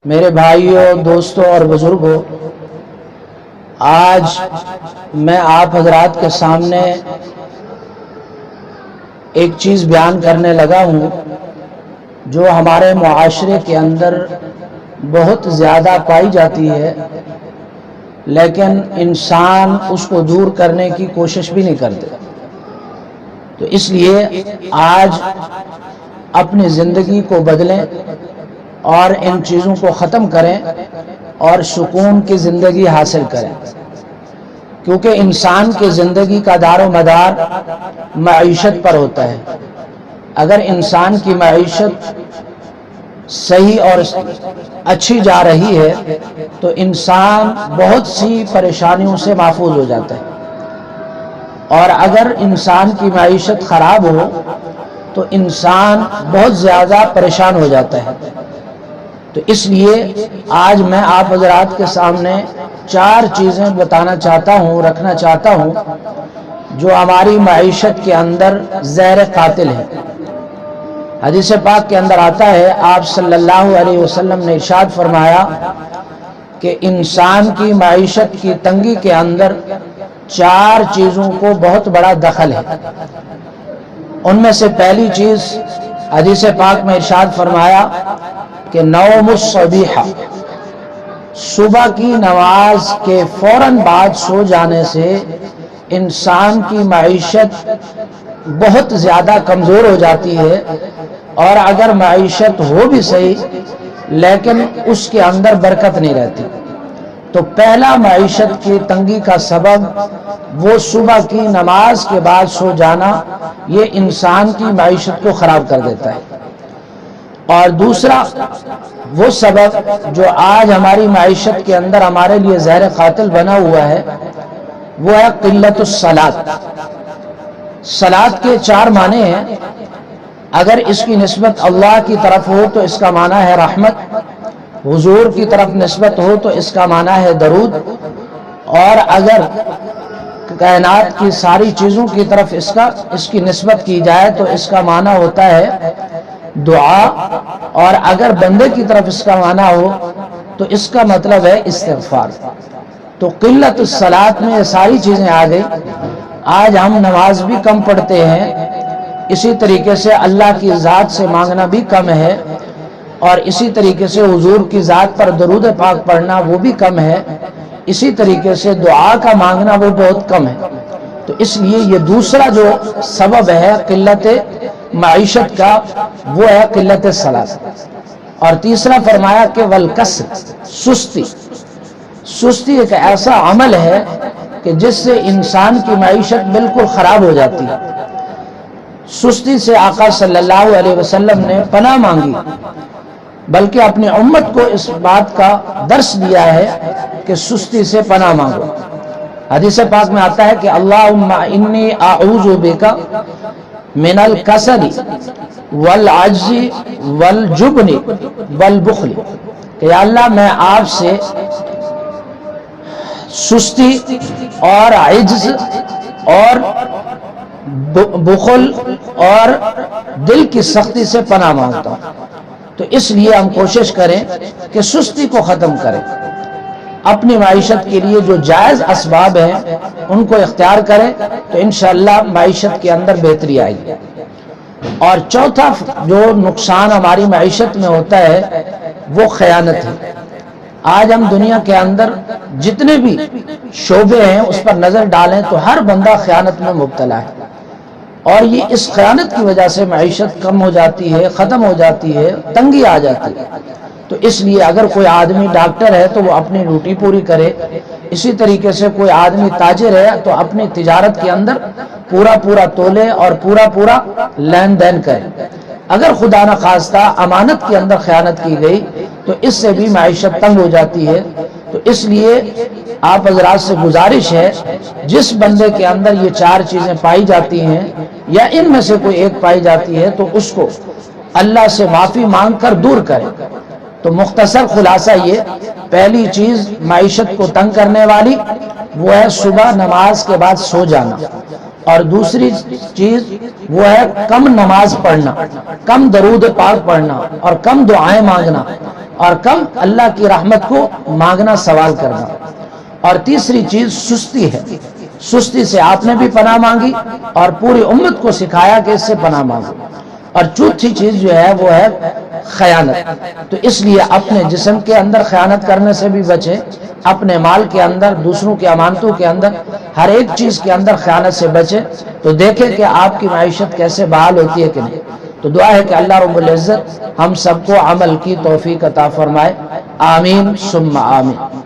میرے بھائیوں، دوستوں اور بزرگوں، آج میں آپ حضرات کے سامنے ایک چیز بیان کرنے لگا ہوں جو ہمارے معاشرے کے اندر بہت زیادہ پائی جاتی ہے، لیکن انسان اس کو دور کرنے کی کوشش بھی نہیں کرتے۔ تو اس لیے آج اپنی زندگی کو بدلیں اور ان چیزوں کو ختم کریں اور سکون کی زندگی حاصل کریں، کیونکہ انسان کی زندگی کا دار و مدار معیشت پر ہوتا ہے۔ اگر انسان کی معیشت صحیح اور اچھی جا رہی ہے تو انسان بہت سی پریشانیوں سے محفوظ ہو جاتا ہے، اور اگر انسان کی معیشت خراب ہو تو انسان بہت زیادہ پریشان ہو جاتا ہے۔ تو اس لیے آج میں آپ حضرات کے سامنے چار چیزیں بتانا چاہتا ہوں، رکھنا چاہتا ہوں جو ہماری معیشت کے اندر زہر قاتل ہے۔ حدیث پاک کے اندر آتا ہے، آپ صلی اللہ علیہ وسلم نے ارشاد فرمایا کہ انسان کی معیشت کی تنگی کے اندر چار چیزوں کو بہت بڑا دخل ہے۔ ان میں سے پہلی چیز حدیث پاک میں ارشاد فرمایا کہ نوم الصبیحہ، صبح کی نماز کے فوراً بعد سو جانے سے انسان کی معیشت بہت زیادہ کمزور ہو جاتی ہے، اور اگر معیشت ہو بھی صحیح لیکن اس کے اندر برکت نہیں رہتی۔ تو پہلا معیشت کی تنگی کا سبب وہ صبح کی نماز کے بعد سو جانا، یہ انسان کی معیشت کو خراب کر دیتا ہے۔ اور دوسرا وہ سبب جو آج ہماری معیشت کے اندر ہمارے لیے زہر قاتل بنا ہوا ہے، وہ ہے قلت الصلاۃ۔ صلاۃ کے چار معنی ہیں۔ اگر اس کی نسبت اللہ کی طرف ہو تو اس کا معنی ہے رحمت، حضور کی طرف نسبت ہو تو اس کا معنی ہے درود، اور اگر کائنات کی ساری چیزوں کی طرف اس کی نسبت کی جائے تو اس کا معنی ہوتا ہے دعا، اور اگر بندے کی طرف اس کا معنی ہو تو اس کا مطلب ہے استغفار۔ تو قلت الصلاۃ میں یہ ساری چیزیں آ گئی۔ آج ہم نماز بھی کم پڑھتے ہیں، اسی طریقے سے اللہ کی ذات سے مانگنا بھی کم ہے، اور اسی طریقے سے حضور کی ذات پر درود پاک پڑھنا وہ بھی کم ہے، اسی طریقے سے دعا کا مانگنا وہ بہت کم ہے۔ تو اس لیے یہ دوسرا جو سبب ہے قلت معیشت کا، وہ ہے قلت الصلاۃ۔ اور تیسرا فرمایا کہ والکسل، سستی۔ سستی ایک ایسا عمل ہے کہ جس سے انسان کی معیشت بالکل خراب ہو جاتی ہے۔ سستی سے آقا صلی اللہ علیہ وسلم نے پناہ مانگی، بلکہ اپنی امت کو اس بات کا درس دیا ہے کہ سستی سے پناہ مانگو۔ حدیث پاک میں آتا ہے کہ اللہم انی اعوذ بک من الکسل والعجز والجبن والبخل، کہ یا اللہ میں آپ سے سستی اور عجز اور بخل اور دل کی سختی سے پناہ مانگتا ہوں۔ تو اس لیے ہم کوشش کریں کہ سستی کو ختم کریں، اپنی معیشت کے لیے جو جائز اسباب ہیں ان کو اختیار کریں تو انشاءاللہ معیشت کے اندر بہتری آئے گی۔ اور چوتھا جو نقصان ہماری معیشت میں ہوتا ہے وہ خیانت ہے۔ آج ہم دنیا کے اندر جتنے بھی شعبے ہیں اس پر نظر ڈالیں تو ہر بندہ خیانت میں مبتلا ہے، اور یہ اس خیانت کی وجہ سے معیشت کم ہو جاتی ہے، ختم ہو جاتی ہے، تنگی آ جاتی ہے۔ تو اس لیے اگر کوئی آدمی ڈاکٹر ہے تو وہ اپنی ڈیوٹی پوری کرے، اسی طریقے سے کوئی آدمی تاجر ہے تو اپنی تجارت کے اندر پورا تولے اور پورا لین دین کرے۔ اگر خدا نخواستہ امانت کے اندر خیانت کی گئی تو اس سے بھی معیشت تنگ ہو جاتی ہے۔ تو اس لیے آپ حضرات سے گزارش ہے، جس بندے کے اندر یہ چار چیزیں پائی جاتی ہیں یا ان میں سے کوئی ایک پائی جاتی ہے تو اس کو اللہ سے معافی مانگ کر دور کرے۔ تو مختصر خلاصہ یہ، پہلی چیز معیشت کو تنگ کرنے والی وہ ہے صبح نماز کے بعد سو جانا، اور دوسری چیز وہ ہے کم نماز پڑھنا، کم درود پاک پڑھنا، اور کم دعائیں مانگنا، اور کم اللہ کی رحمت کو مانگنا، سوال کرنا۔ اور تیسری چیز سستی ہے، سستی سے آپ نے بھی پناہ مانگی اور پوری امت کو سکھایا کہ اس سے پناہ مانگو۔ اور چوتھی چیز جو ہے وہ ہے خیانت۔ تو اس لیے اپنے جسم کے اندر خیانت کرنے سے بھی بچیں، اپنے مال کے اندر، دوسروں کے امانتوں کے اندر، ہر ایک چیز کے اندر خیانت سے بچیں، تو دیکھیں کہ آپ کی معیشت کیسے بحال ہوتی ہے کہ نہیں۔ تو دعا ہے کہ اللہ رب العزت ہم سب کو عمل کی توفیق عطا فرمائے، آمین ثم آمین۔